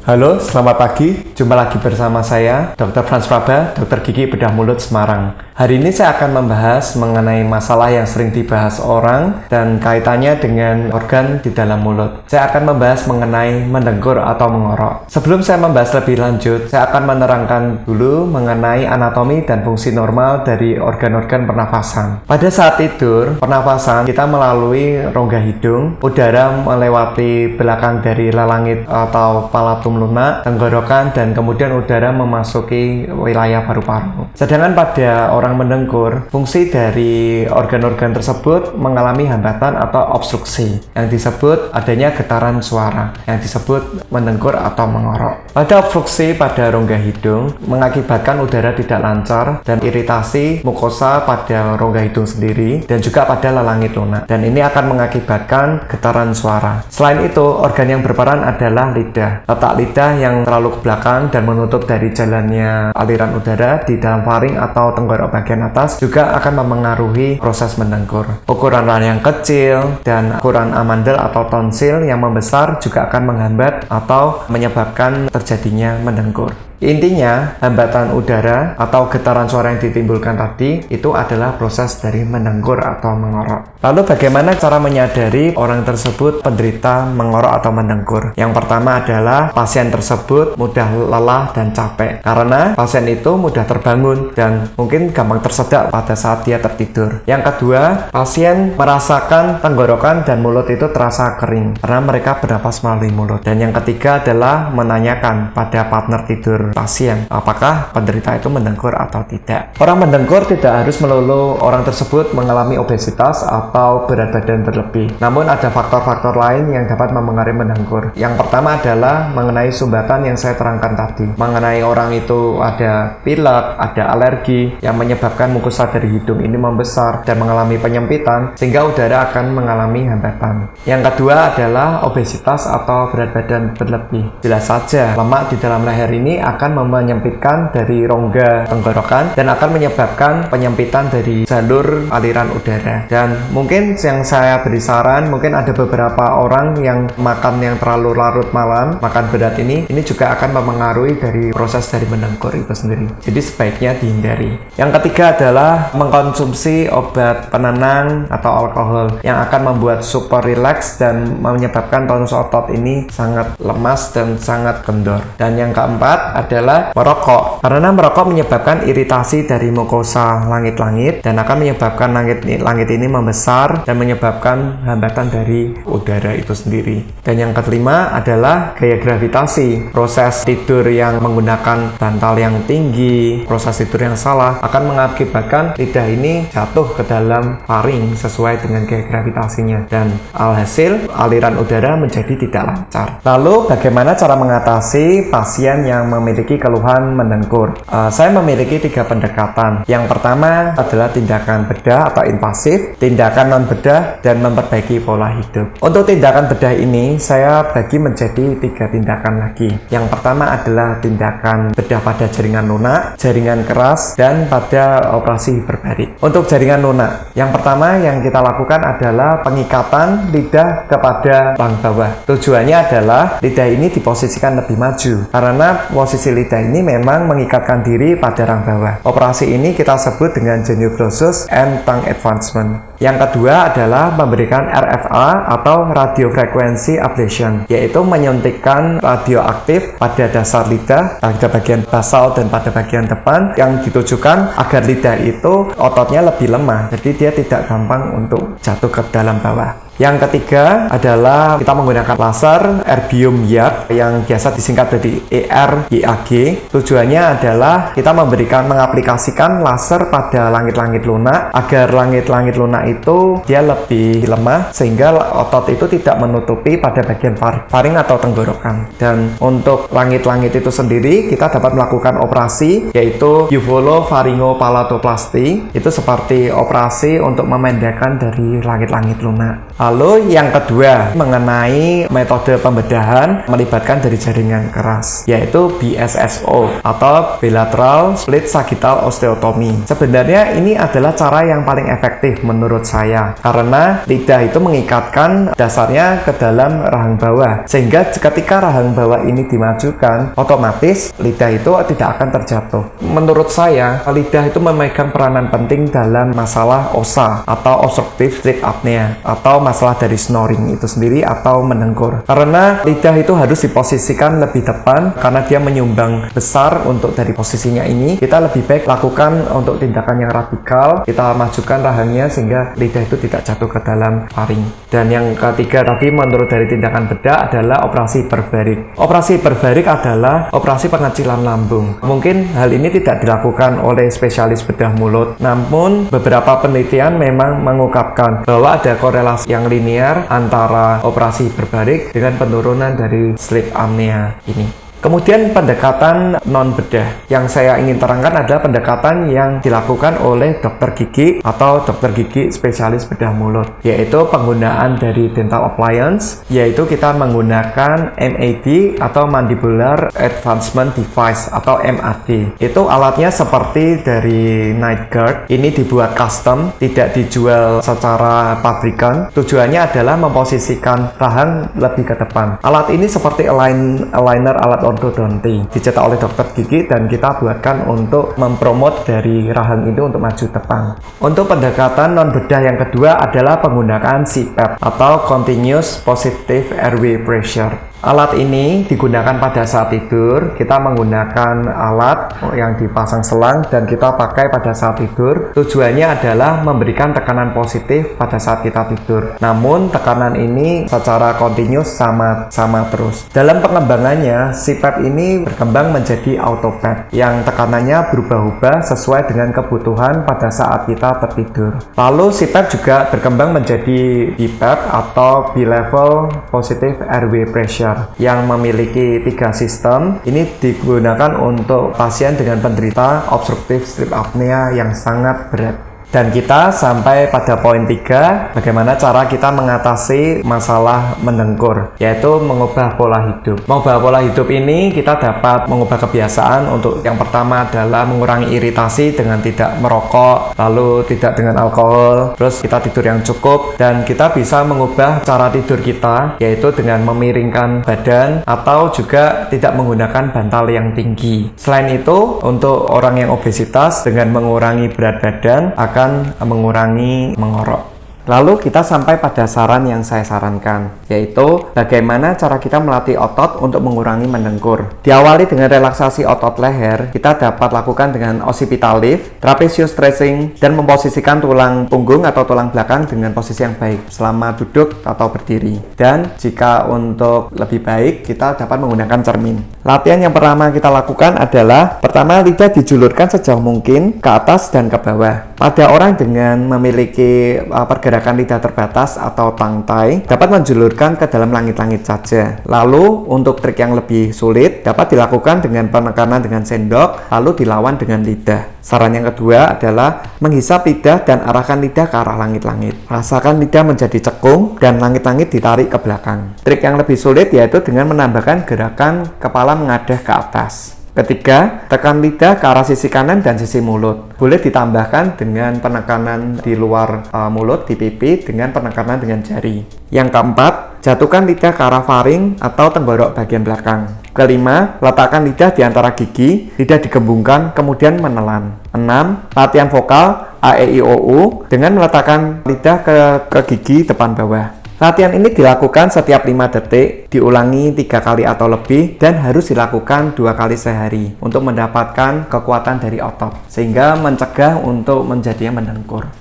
Halo, selamat pagi. Jumpa lagi bersama saya, Dr. Frans Praba, Dokter Gigi Bedah Mulut Semarang. Hari ini saya akan membahas mengenai masalah yang sering dibahas orang dan kaitannya dengan organ di dalam mulut. Saya akan membahas mengenai mendengkur atau mengorok. Sebelum saya membahas lebih lanjut, saya akan menerangkan dulu mengenai anatomi dan fungsi normal dari organ-organ pernafasan. Pada saat tidur, pernafasan kita melalui rongga hidung, udara melewati belakang dari lalangit atau palatum lunak, tenggorokan, dan kemudian udara memasuki wilayah paru-paru. Sedangkan pada orang mendengkur, fungsi dari organ-organ tersebut mengalami hambatan atau obstruksi yang disebut adanya getaran suara, yang disebut mendengkur atau mengorok. Pada obstruksi pada rongga hidung mengakibatkan udara tidak lancar dan iritasi mukosa pada rongga hidung sendiri dan juga pada lalangit lunak, dan ini akan mengakibatkan getaran suara. Selain itu, organ yang berperan adalah lidah. Letak lidah yang terlalu ke belakang dan menutup dari jalannya aliran udara di dalam faring atau tenggorok bagian atas juga akan memengaruhi proses mendengkur. Ukuran yang kecil dan ukuran amandel atau tonsil yang membesar juga akan menghambat atau menyebabkan terjadinya mendengkur. Intinya, hambatan udara atau getaran suara yang ditimbulkan tadi itu adalah proses dari mendengkur atau mengorok. Lalu bagaimana cara menyadari orang tersebut penderita mengorok atau mendengkur? Yang pertama adalah pasien tersebut mudah lelah dan capek, karena pasien itu mudah terbangun dan mungkin gampang tersedak pada saat dia tertidur. Yang kedua, pasien merasakan tenggorokan dan mulut itu terasa kering karena mereka bernapas melalui mulut. Dan yang ketiga adalah menanyakan pada partner tidur pasien apakah penderita itu mendengkur atau tidak. Orang mendengkur tidak harus melulu orang tersebut mengalami obesitas atau berat badan berlebih, namun ada faktor-faktor lain yang dapat mempengaruhi mendengkur. Yang pertama adalah mengenai sumbatan yang saya terangkan tadi, mengenai orang itu ada pilek, ada alergi yang menyebabkan mukosa dari hidung ini membesar dan mengalami penyempitan sehingga udara akan mengalami hambatan. Yang kedua adalah obesitas atau berat badan berlebih. Jelas saja lemak di dalam leher ini akan menyempitkan dari rongga tenggorokan dan akan menyebabkan penyempitan dari jalur aliran udara. Dan mungkin yang saya beri saran, mungkin ada beberapa orang yang makan yang terlalu larut malam, makan berat ini juga akan memengaruhi dari proses dari mendengkur itu sendiri. Jadi sebaiknya dihindari. Yang ketiga adalah mengkonsumsi obat penenang atau alkohol yang akan membuat super rileks dan menyebabkan tonus otot ini sangat lemas dan sangat kendor. Dan yang keempat adalah merokok, karena merokok menyebabkan iritasi dari mukosa langit-langit dan akan menyebabkan langit ini membesar dan menyebabkan hambatan dari udara itu sendiri. Dan yang kelima adalah gaya gravitasi. Proses tidur yang menggunakan bantal yang tinggi, proses tidur yang salah akan mengakibatkan lidah ini jatuh ke dalam faring sesuai dengan gaya gravitasinya dan alhasil aliran udara menjadi tidak lancar. Lalu bagaimana cara mengatasi pasien yang memiliki keluhan mendengkur? Saya memiliki 3 pendekatan. Yang pertama adalah tindakan bedah atau invasif, tindakan non bedah, dan memperbaiki pola hidup. Untuk tindakan bedah ini saya bagi menjadi 3 tindakan lagi. Yang pertama adalah tindakan bedah pada jaringan lunak, jaringan keras, dan pada operasi hiperbarik. Untuk jaringan lunak, yang pertama yang kita lakukan adalah pengikatan lidah kepada rang bawah. Tujuannya adalah lidah ini diposisikan lebih maju karena posisi lidah ini memang mengikatkan diri pada rang bawah. Operasi ini kita sebut dengan genioglossus and tongue advancement. Yang kedua adalah memberikan RFA atau radio frequency ablation, yaitu menyuntikkan radioaktif pada dasar lidah, pada bagian basal dan pada bagian depan yang ditujukan agar lidah itu ototnya lebih lemah, jadi dia tidak gampang untuk jatuh ke dalam bawah. Yang ketiga adalah kita menggunakan laser erbium YAG yang biasa disingkat dari ER-YAG. Tujuannya adalah kita mengaplikasikan laser pada langit-langit lunak agar langit-langit lunak itu dia lebih lemah sehingga otot itu tidak menutupi pada bagian faring atau tenggorokan. Dan untuk langit-langit itu sendiri kita dapat melakukan operasi yaitu uvulofaringopalatoplasty. Itu seperti operasi untuk memendekkan dari langit-langit lunak. Lalu yang kedua mengenai metode pembedahan melibatkan dari jaringan keras, yaitu BSSO atau bilateral split sagittal osteotomy. Sebenarnya ini adalah cara yang paling efektif menurut menurut saya, karena lidah itu mengikatkan dasarnya ke dalam rahang bawah, sehingga ketika rahang bawah ini dimajukan, otomatis lidah itu tidak akan terjatuh. Menurut saya, lidah itu memegang peranan penting dalam masalah OSA atau obstructive sleep apnea, atau masalah dari snoring itu sendiri atau mendengkur, karena lidah itu harus diposisikan lebih depan karena dia menyumbang besar untuk dari posisinya ini. Kita lebih baik lakukan untuk tindakan yang radikal, kita majukan rahangnya sehingga lidah itu tidak jatuh ke dalam faring. Dan yang ketiga tadi menurut dari tindakan bedah adalah operasi hiperbarik. Operasi hiperbarik adalah operasi pengecilan lambung. Mungkin hal ini tidak dilakukan oleh spesialis bedah mulut, namun beberapa penelitian memang mengungkapkan bahwa ada korelasi yang linear antara operasi hiperbarik dengan penurunan dari sleep apnea ini. Kemudian pendekatan non-bedah yang saya ingin terangkan adalah pendekatan yang dilakukan oleh dokter gigi atau dokter gigi spesialis bedah mulut, yaitu penggunaan dari dental appliance, yaitu kita menggunakan MAD atau Mandibular Advancement Device atau MAD. Itu alatnya seperti dari night guard, ini dibuat custom, tidak dijual secara pabrikan. Tujuannya adalah memposisikan rahang lebih ke depan. Alat ini seperti aligner alat ortodonti, dicetak oleh dokter gigi dan kita buatkan untuk mempromot dari rahang itu untuk maju depan. Untuk pendekatan non bedah yang kedua adalah penggunaan CPAP atau Continuous Positive Airway Pressure. Alat ini digunakan pada saat tidur. Kita menggunakan alat yang dipasang selang dan kita pakai pada saat tidur. Tujuannya adalah memberikan tekanan positif pada saat kita tidur. Namun tekanan ini secara continuous sama terus. Dalam pengembangannya, CPAP ini berkembang menjadi autopad yang tekanannya berubah-ubah sesuai dengan kebutuhan pada saat kita tertidur. Lalu CPAP juga berkembang menjadi BPAP atau Bilevel Positive Airway Pressure yang memiliki 3 sistem. Ini digunakan untuk pasien dengan penderita obstructive sleep apnea yang sangat berat. Dan kita sampai pada poin 3, bagaimana cara kita mengatasi masalah mendengkur, yaitu mengubah pola hidup. Mengubah pola hidup ini kita dapat mengubah kebiasaan. Untuk yang pertama adalah mengurangi iritasi dengan tidak merokok, lalu tidak dengan alkohol, terus kita tidur yang cukup, dan kita bisa mengubah cara tidur kita, yaitu dengan memiringkan badan atau juga tidak menggunakan bantal yang tinggi. Selain itu, untuk orang yang obesitas dengan mengurangi berat badan akan mengurangi mengorok. Lalu kita sampai pada saran yang saya sarankan, yaitu bagaimana cara kita melatih otot untuk mengurangi mendengkur. Diawali dengan relaksasi otot leher, kita dapat lakukan dengan occipital lift, trapezius stretching, dan memposisikan tulang punggung atau tulang belakang dengan posisi yang baik selama duduk atau berdiri. Dan jika untuk lebih baik, kita dapat menggunakan cermin. Latihan yang pertama kita lakukan adalah, pertama, lidah dijulurkan sejauh mungkin ke atas dan ke bawah. Pada orang dengan memiliki pergerakan lidah terbatas atau tongue tie, dapat menjulurkan ke dalam langit-langit saja. Lalu untuk trik yang lebih sulit dapat dilakukan dengan penekanan dengan sendok, lalu dilawan dengan lidah. Saran yang kedua adalah menghisap lidah dan arahkan lidah ke arah langit-langit. Rasakan lidah menjadi cekung dan langit-langit ditarik ke belakang. Trik yang lebih sulit yaitu dengan menambahkan gerakan kepala mengadah ke atas. Ketiga, tekan lidah ke arah sisi kanan dan sisi mulut. Boleh ditambahkan dengan penekanan di luar mulut, di pipi, dengan penekanan dengan jari. Yang keempat, jatuhkan lidah ke arah faring atau tenggorok bagian belakang. Kelima, letakkan lidah di antara gigi, lidah digembungkan, kemudian menelan. 6. Latihan vokal A, E, I, O, U dengan meletakkan lidah ke gigi depan bawah. Latihan ini dilakukan setiap 5 detik, diulangi 3 kali atau lebih, dan harus dilakukan 2 kali sehari untuk mendapatkan kekuatan dari otot, sehingga mencegah untuk menjadinya mendengkur.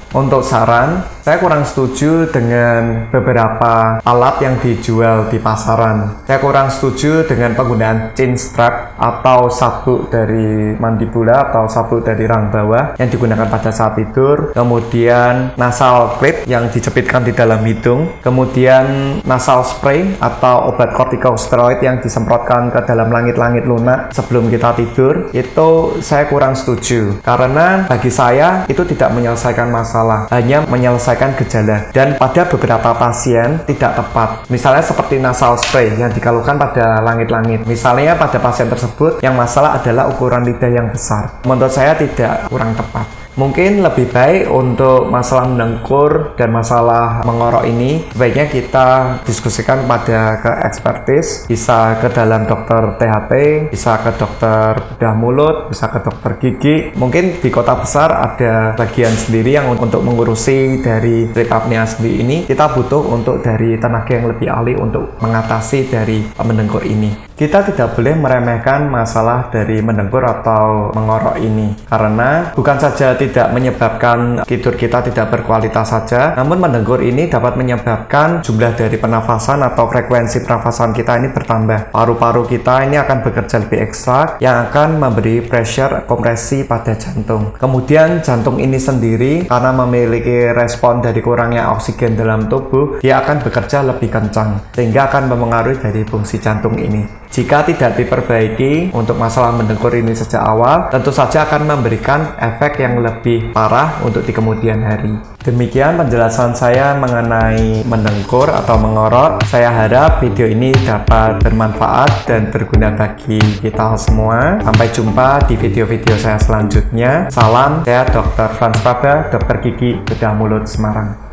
Untuk saran, saya kurang setuju dengan beberapa alat yang dijual di pasaran. Saya kurang setuju dengan penggunaan chin strap atau sabuk dari mandibula atau sabuk dari rahang bawah yang digunakan pada saat tidur. Kemudian nasal clip yang dijepitkan di dalam hidung. Kemudian nasal spray atau obat kortikosteroid yang disemprotkan ke dalam langit-langit lunak sebelum kita tidur. Itu saya kurang setuju, karena bagi saya itu tidak menyelesaikan masalah, hanya menyelesaikan gejala, dan pada beberapa pasien tidak tepat. Misalnya seperti nasal spray yang dikalungkan pada langit-langit. Misalnya pada pasien tersebut yang masalah adalah ukuran lidah yang besar. Menurut saya tidak kurang tepat. Mungkin lebih baik untuk masalah mendengkur dan masalah mengorok ini sebaiknya kita diskusikan pada ke ekspertis, bisa ke dalam dokter THT, bisa ke dokter bedah mulut, bisa ke dokter gigi. Mungkin di kota besar ada bagian sendiri yang untuk mengurusi dari sleep apnea sendiri ini. Kita butuh untuk dari tenaga yang lebih ahli untuk mengatasi dari mendengkur ini. Kita tidak boleh meremehkan masalah dari mendengkur atau mengorok ini, karena bukan saja tidak menyebabkan tidur kita tidak berkualitas saja, namun mendengkur ini dapat menyebabkan jumlah dari pernafasan atau frekuensi pernafasan kita ini bertambah. Paru-paru kita ini akan bekerja lebih ekstra yang akan memberi pressure kompresi pada jantung. Kemudian jantung ini sendiri karena memiliki respon dari kurangnya oksigen dalam tubuh, dia akan bekerja lebih kencang sehingga akan memengaruhi dari fungsi jantung ini. Jika tidak diperbaiki untuk masalah mendengkur ini sejak awal, tentu saja akan memberikan efek yang lebih parah untuk di kemudian hari. Demikian penjelasan saya mengenai mendengkur atau mengorok. Saya harap video ini dapat bermanfaat dan berguna bagi kita semua. Sampai jumpa di video-video saya selanjutnya. Salam, saya Dr. Franz Faber, dokter gigi bedah mulut Semarang.